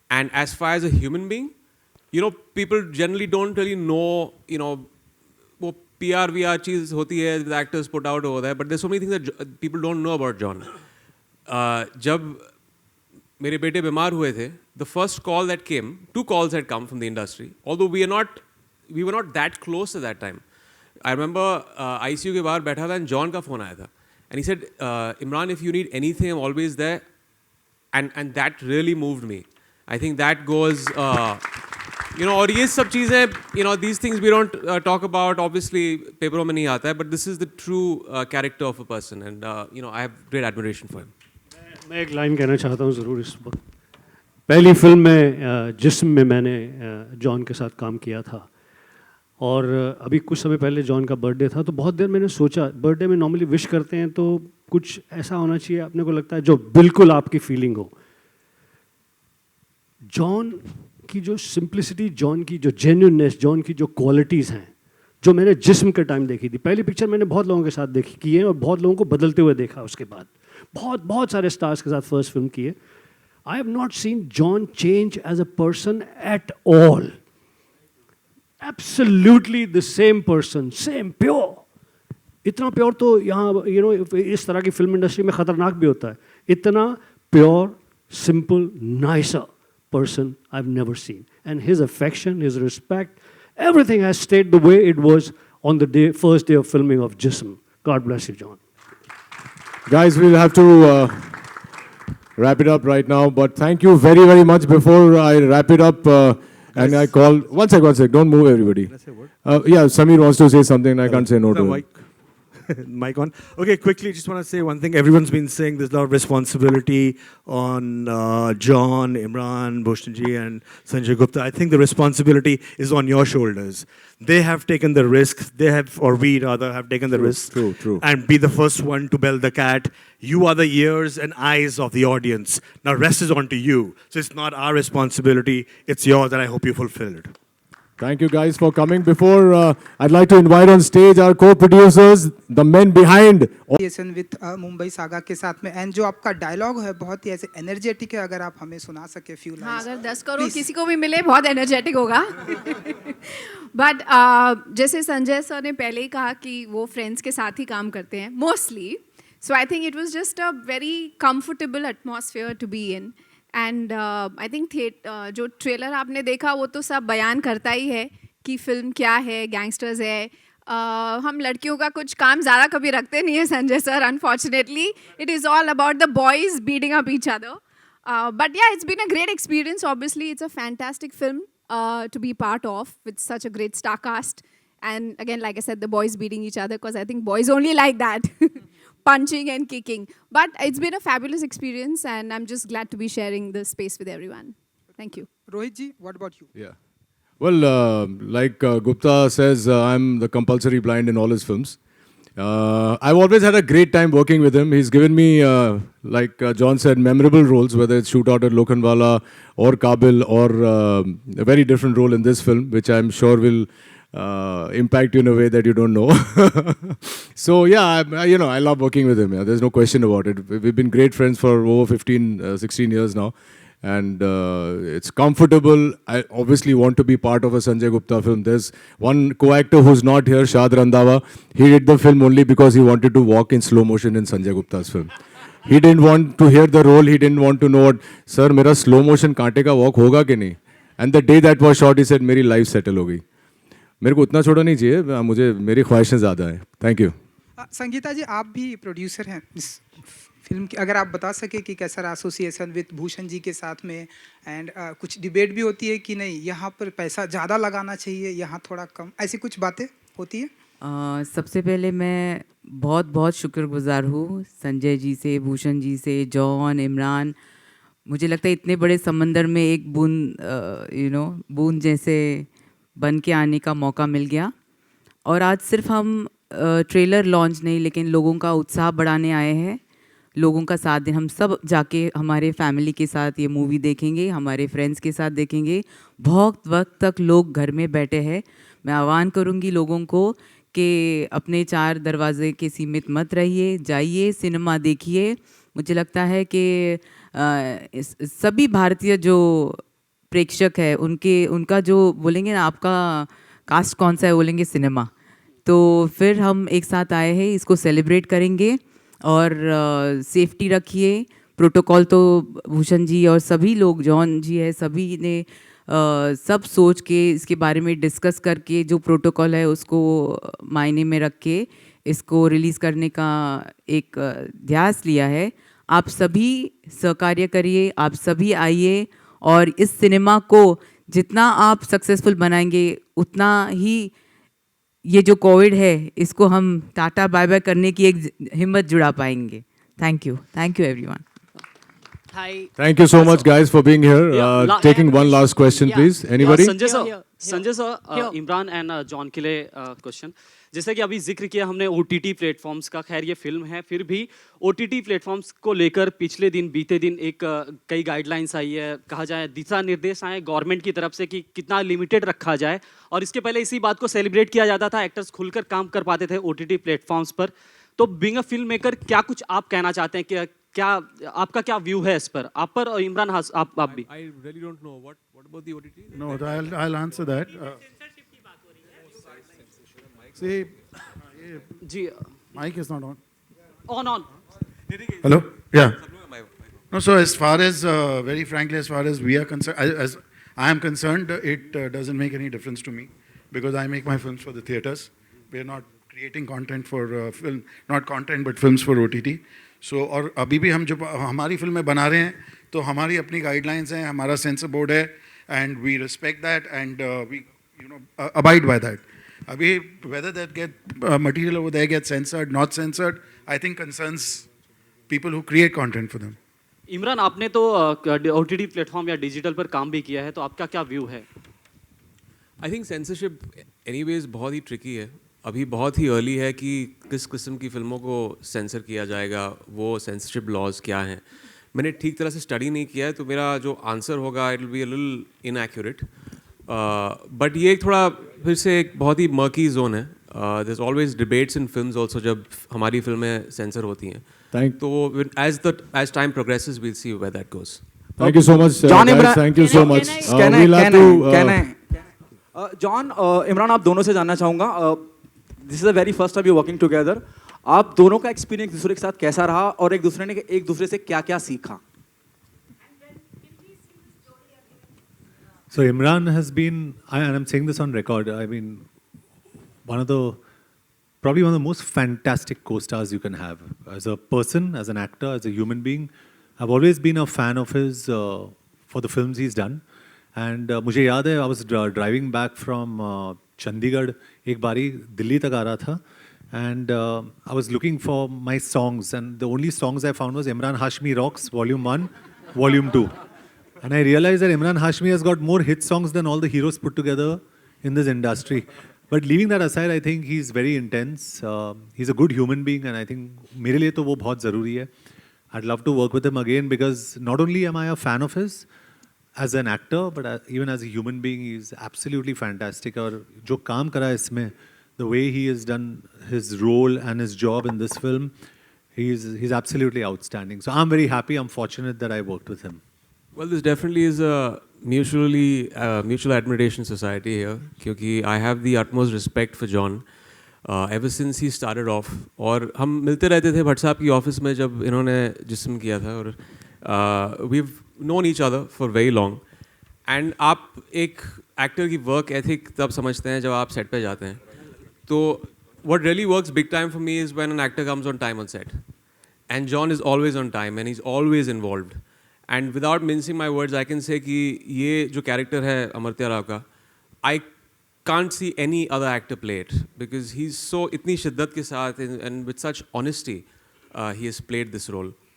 And as far as a human being, people generally don't really know, वो PR VR चीज़ होती है the actors put out over there, but there's so many things that people don't know about John. जब मेरे बेटे बीमार हुए थे, the first call that came, 2 calls had come from the industry, although we were not that close at that time. I remember ICU के बाहर बैठा था and John का phone आया था, and he said, Imran, if you need anything, I'm always there, and that really moved me. I think that goes, और ये सब चीज़ें, these things we don't talk about, obviously पेपरों में नहीं आता है, but this is the true character of a person, and I have great admiration for him. मैं एक लाइन कहना चाहता हूँ ज़रूर इस वक्त। पहली फिल्म में जिस्म में मैंने जॉन के साथ काम किया था, और अभी कुछ समय पहले जॉन का बर्थडे था, तो बहुत देर मैंने सोचा, बर्थडे में नॉर्मली विश करते हैं तो कुछ ऐसा होना चाहिए अपने को लगता है जो बिल्कुल आपकी फीलिंग हो। जॉन की जो सिंप्लिसिटी, जॉन की जो जेन्युइननेस, जॉन की जो क्वालिटीज़ हैं, जो मैंने जिस्म के टाइम देखी थी। पहली पिक्चर मैंने बहुत लोगों के साथ देखी की है और बहुत लोगों को बदलते हुए देखा। उसके बाद बहुत सारे स्टार्स के साथ फर्स्ट फिल्म की है। I have not seen John change as a person at all. Absolutely the same person, same pure. इतना प्योर तो यहाँ इस तरह की फिल्म इंडस्ट्री में ख़तरनाक भी होता है। इतना pure, simple, nicer person I've never seen. And his affection, his respect, everything has stayed the way it was on the first day of filming of Jism. God bless you, John. Guys, we'll have to wrap it up right now, but thank you very, very much. Before I wrap it up, and I call... One sec, don't move everybody. Yeah, Samir wants to say something, I can't say no to him. Mic on. Okay, quickly, just want to say one thing. Everyone's been saying there's a lot of responsibility on John, Imran, Bhushanji, and Sanjay Gupta. I think the responsibility is on your shoulders. They have taken the risk. We rather, have taken the risk. True. And be the first one to bell the cat. You are the ears and eyes of the audience. Now, rest is on to you. So it's not our responsibility. It's yours, and I hope you fulfill it. Thank you guys for coming. Before, I'd like to invite on stage our co-producers, the men behind. With Mumbai saga के साथ में, and जो आपका dialogue है बहुत ही ऐसे energetic है, अगर आप हमें सुना सके फ्यू लाइन्स। हाँ, अगर 10 करोड़ किसी को भी मिले बहुत एनर्जेटिक होगा। बट जैसे संजय सर ने पहले ही कहा कि वो फ्रेंड्स के साथ ही काम करते हैं mostly, so I think it was just a very comfortable atmosphere to be in. And I think जो ट्रेलर आपने देखा वो तो सब बयान करता ही है कि फिल्म क्या है, गैंगस्टर्स है। हम लड़कियों का कुछ काम ज़्यादा कभी रखते नहीं है Sanjay sir, unfortunately. It is all about the boys beating up each other. But yeah, it's been a great experience. Obviously it's a fantastic film to be part of with such a great star cast. And again, like I said, the boys beating each other, because I think boys only like that. Punching and kicking. But it's been a fabulous experience, and I'm just glad to be sharing this space with everyone. Thank you. Rohit ji, what about you? Yeah. Well, like Gupta says, I'm the compulsory blind in all his films. I've always had a great time working with him. He's given me, like John said, memorable roles, whether it's Shootout at Lokhandwala or Kabil, or a very different role in this film, which I'm sure will impact you in a way that you don't know. So yeah, I love working with him. Yeah. There's no question about it. We've been great friends for over 15, 16 years now. And it's comfortable. I obviously want to be part of a Sanjay Gupta film. There's one co-actor who's not here, Shad Randhawa. He did the film only because he wanted to walk in slow motion in Sanjay Gupta's film. He didn't want to hear the role. He didn't want to know what, sir, मेरा slow motion कांटे का walk होगा कि नहीं? And the day that was shot, he said, मेरी life settle हो गई. मेरे को उतना छोटा नहीं चाहिए, मुझे मेरी ख्वाहिशें ज़्यादा हैं. Thank you. संगीता जी, आप भी प्रोड्यूसर हैं इस फिल्म की, अगर आप बता सके कि कैसा रहा एसोसिएशन विद भूषण जी के साथ में, एंड कुछ डिबेट भी होती है कि नहीं यहाँ पर पैसा ज़्यादा लगाना चाहिए, यहाँ थोड़ा कम, ऐसी कुछ बातें होती है? सबसे पहले मैं बहुत बहुत शुक्रगुजार हूँ संजय जी से, भूषण जी से, जॉन, इमरान। मुझे लगता है इतने बड़े समंदर में एक बूंद बूंद जैसे बन के आने का मौका मिल गया। और आज सिर्फ हम ट्रेलर लॉन्च नहीं, लेकिन लोगों का उत्साह बढ़ाने आए हैं, लोगों का साथ दें। हम सब जाके हमारे फैमिली के साथ ये मूवी देखेंगे, हमारे फ्रेंड्स के साथ देखेंगे। बहुत वक्त तक लोग घर में बैठे हैं। मैं आह्वान करूँगी लोगों को कि अपने 4 दरवाजे के सीमित मत रहिए, जाइए सिनेमा देखिए। मुझे लगता है कि सभी भारतीय जो प्रेक्षक है उनका जो बोलेंगे ना आपका कास्ट कौन सा है बोलेंगे सिनेमा। तो फिर हम एक साथ आए हैं, इसको सेलिब्रेट करेंगे और सेफ्टी रखिए। प्रोटोकॉल तो भूषण जी और सभी लोग, जॉन जी है, सभी ने सब सोच के इसके बारे में डिस्कस करके जो प्रोटोकॉल है उसको मायने में रख के इसको रिलीज़ करने का एक ध्यास लिया है। आप सभी सहकार्य करिए, आप सभी आइए और इस सिनेमा को जितना आप सक्सेसफुल बनाएंगे उतना ही ये जो कोविड है इसको हम टाटा बाय बाय करने की एक हिम्मत जुड़ा पाएंगे। Thank you everyone. Hi. Thank you so much, guys, for being here. Taking I have one a last question, Yeah. please. Anybody? Sanjay sir, Imran and John के लिए क्वेश्चन। जैसे कि अभी जिक्र किया हमने OTT प्लेटफॉर्म्स का, खैर ये फिल्म है, फिर भी OTT प्लेटफॉर्म्स को लेकर पिछले दिन बीते दिन एक कई गाइडलाइंस आई है, कहा जाए दिशा निर्देश आए गवर्नमेंट की तरफ से कि कितना लिमिटेड रखा जाए। और इसके पहले इसी बात को सेलिब्रेट किया जाता था, एक्टर्स खुलकर काम कर पाते थे OTT प्लेटफॉर्म्स पर। तो बीइंग अ फिल्म मेकर क्या कुछ आप कहना चाहते हैं कि क्या आपका क्या व्यू है इस पर, आप पर और इमरान आप भी? I really don't know what about the OTT. No, I'll answer that. See, जी mic is not on. On Hello? Yeah. No, so as far as, very frankly, as far as we are concerned, as I am concerned, it doesn't make any difference to me because I make my films for the theaters. We are not creating content for film, not content but films for OTT. So और अभी भी हम जो हमारी फिल्में बना रहे हैं तो हमारी अपनी गाइडलाइंस हैं, हमारा सेंसर बोर्ड है and we respect that and we abide by that. अभी whether that material over there gets censored, not censored, I think concerns people who create content for them. Imran, आपने तो OTT प्लेटफॉर्म या digital पर काम भी किया है, तो आपका क्या व्यू है? आई थिंक सेंसरशिप एनीवेज बहुत ही ट्रिकी है। अभी बहुत ही अर्ली है कि किस किस्म की फ़िल्मों को सेंसर किया जाएगा, वो सेंसरशिप लॉज क्या हैं। मैंने ठीक तरह से स्टडी नहीं किया है, तो मेरा जो आंसर होगा it will be a little inaccurate. But ये एक थोड़ा फिर से एक बहुत ही मर्की जोन है। There is always debates in films also जब हमारी फिल्में सेंसर होती हैं। तो as time progresses we'll see where that goes. Thank you so much, John guys. Imran- Thank you so much. We'll have to. John Imran, आप दोनों से जानना चाहूँगा, this is the very first time you working together, आप दोनों का experience दूसरे के साथ कैसा रहा और एक दूसरे से क्या क्या सीखा? So Imran has been, and I'm saying this on record, I mean, probably one of the most fantastic co-stars you can have. As a person, as an actor, as a human being, I've always been a fan of his for the films he's done. And मुझे याद है, I was driving back from Chandigarh, एक बारी दिल्ली तक आ रहा था, and I was looking for my songs, and the only songs I found was Imran Hashmi Rocks, Volume 1, Volume 2. And I realized that Imran Hashmi has got more hit songs than all the heroes put together in this industry. But leaving that aside, I think he's very intense. He's a good human being, and I think मेरे लिए तो वो बहुत ज़रूरी है. I'd love to work with him again because not only am I a fan of his as an actor, but even as a human being, he's absolutely fantastic. और जो काम करा इसमें, the way he has done his role and his job in this film, he's absolutely outstanding. So I'm very happy. I'm fortunate that I worked with him. Well, this definitely is a mutual admiration society here, क्योंकि I have the utmost respect for John ever since he started off. और हम मिलते रहते थे भट्ट साहब की office में जब इन्होंने जिस्म किया था, और we've known each other for very long. And आप एक एक्टर की वर्क एथिक तब समझते हैं जब आप सेट पे जाते हैं। तो what really works big time for me is when an actor comes on time on set. And John is always on time and he's always involved. And without mincing my words, I can say कि ये जो character है अमर्त्य राव का, I can't see any other actor play it because he's so इतनी शिद्दत के साथ and with such honesty he has played this role.